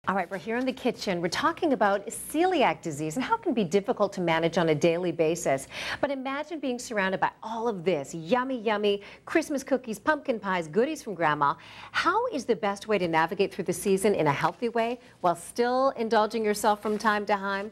All right, we're here in the kitchen. We're talking about celiac disease and how it can be difficult to manage on a daily basis. But imagine being surrounded by all of this yummy, yummy Christmas cookies, pumpkin pies, goodies from Grandma. How is the best way to navigate through the season in a healthy way while still indulging yourself from time to time?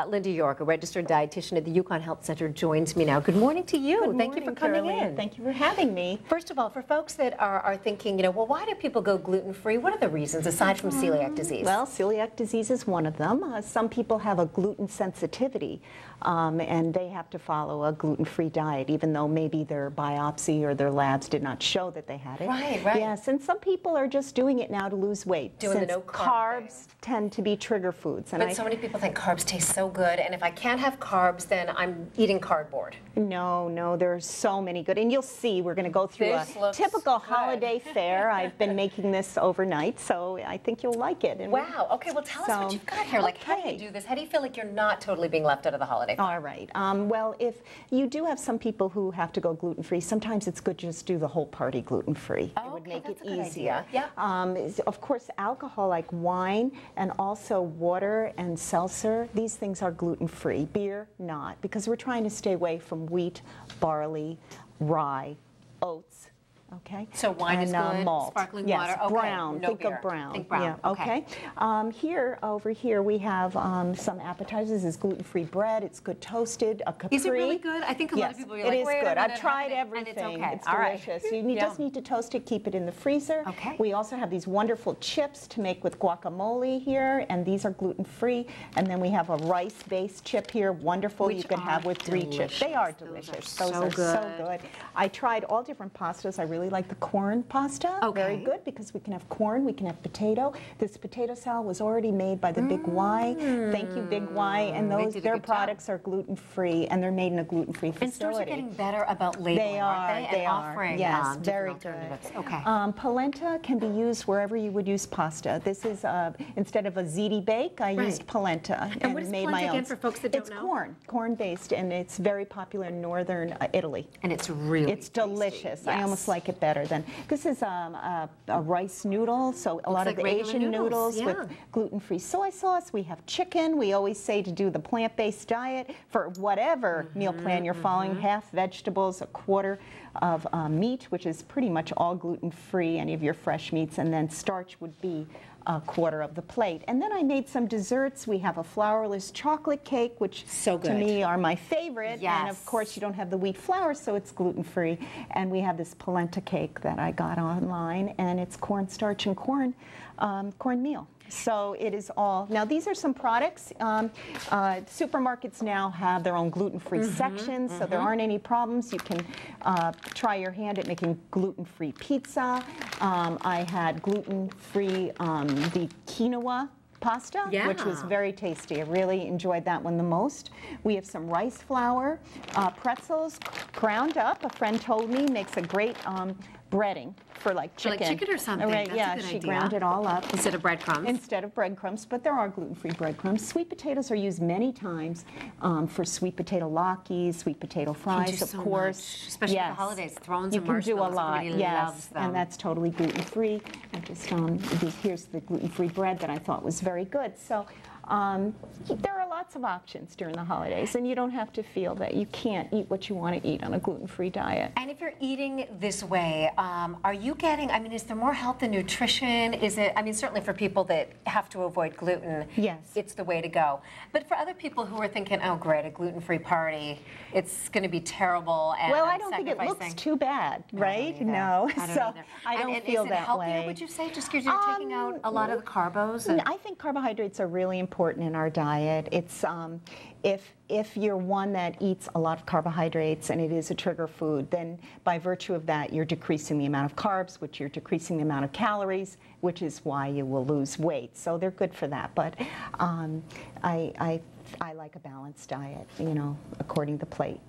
Linda York, a registered dietitian at the Yukon Health Center, joins me now. Good morning to you. Good morning, Thank you for coming in. Thank you for having me. First of all, for folks that are thinking, well, why do people go gluten-free? What are the reasons aside from celiac disease? Well, celiac disease is one of them. Some people have a gluten sensitivity, and they have to follow a gluten-free diet, even though maybe their biopsy or their labs did not show that they had it. Right, right. Yes, and some people are just doing it now to lose weight. Doing since the no-carb carbs thing. tend to be trigger foods. And But so many people think carbs taste so good, and if I can't have carbs, then I'm eating cardboard. No, there's so many good, and you'll see we're going to go through This a typical good. holiday fare. I've been making this overnight, so I think you'll like it. And Wow. Okay, well, tell us what you've got here. Like, how do you do this? How do you feel like you're not totally being left out of the holiday? All right. Well, if you do have some people who have to go gluten-free, sometimes it's good to just do the whole party gluten-free. Oh, it would okay, make that's it a good easier. idea. Yeah. Of course, alcohol like wine and also water and seltzer, these things are gluten-free. Beer, not, because we're trying to stay away from wheat, barley, rye, oats. Okay. So wine is good, malt. sparkling yes, water. Okay. brown. No Think beer. of brown. Think brown. Yeah. Okay. Over here we have some appetizers. It's gluten-free bread. It's good toasted. A capri. Is it really good? I think a lot of people are like, it is wait good. a minute, I've tried and everything. it's okay. It's All right. delicious. You just need to toast it, keep it in the freezer. Okay. We also have these wonderful chips to make with guacamole here, and these are gluten-free. And then we have a rice-based chip here, wonderful. Which you can have with 3 chips. They are delicious. Those are so good. I tried all different pastas. I really like the corn pasta. Okay. Very good, because we can have corn, we can have potato. This potato salad was already made by the Big Y. Thank you, Big Y. And their products are gluten-free, and they're made in a gluten-free facility. And stores are getting better about labeling, aren't they? They and are. offering Yes, very different good. alternatives. Okay. Polenta can be used wherever you would use pasta. This is, instead of a ziti bake, I used polenta and what is made polenta my own. again for folks that don't know? It's corn-based, and it's very popular in northern Italy. And it's really It's delicious. Tasty. I almost like it better than, this is a rice noodle, so a lot like of regular Asian noodles, with gluten-free soy sauce. We have chicken. We always say to do the plant-based diet for whatever meal plan you're following. Half vegetables, a quarter of meat, which is pretty much all gluten-free, any of your fresh meats, and then starch would be a quarter of the plate. And then I made some desserts. We have a flourless chocolate cake, which to me are my favorite. Yes. And of course you don't have the wheat flour, so it's gluten-free. And we have this polenta cake that I got online, and it's cornstarch and cornmeal. So it is all. Now these are some products. Supermarkets now have their own gluten-free sections, so there aren't any problems. You can try your hand at making gluten-free pizza. I had gluten-free the quinoa pasta, which was very tasty. I really enjoyed that one the most. We have some rice flour, pretzels ground up. A friend told me makes a great breading for like chicken. Like chicken or something. Right, That's yeah, a good she idea. ground it all up. Instead of breadcrumbs. Instead of breadcrumbs, but there are gluten-free breadcrumbs. Sweet potatoes are used many times for sweet potato latkis, sweet potato fries, of course. Much, especially for the holidays, throwing you some can do a marshmallows. lot, Everybody loves them. and that's totally gluten-free. I just here's the gluten-free bread that I thought was very good. So there are lots of options during the holidays, and you don't have to feel that you can't eat what you want to eat on a gluten-free diet. And if you're eating this way, are you getting, I mean, is there more health and nutrition? Is it, I mean, certainly for people that have to avoid gluten, yes, it's the way to go. But for other people who are thinking, oh great, a gluten-free party, it's going to be terrible, and well, I don't think it looks too bad, right? No, so I don't feel that way. Is it healthier, would you say, just because you're taking out a lot of the carbos? I think carbohydrates are really important in our diet. It's if you're one that eats a lot of carbohydrates and it is a trigger food, then by virtue of that you're decreasing the amount of carbs, which you're decreasing the amount of calories, which is why you will lose weight. So they're good for that. But I like a balanced diet, according to the plate,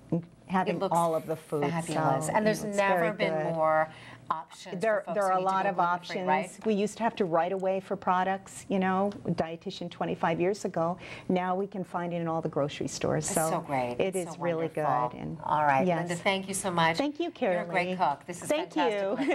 having all of the foods. Fabulous. So, and there's never been more options. There are a lot of options. Right? We used to have to write away for products, a dietitian 25 years ago. Now we can find it in all the grocery stores. So great. It is really good. And all right, yes. Linda, thank you so much. Thank you, Carolee. You're a great cook. This is fantastic. Thank you.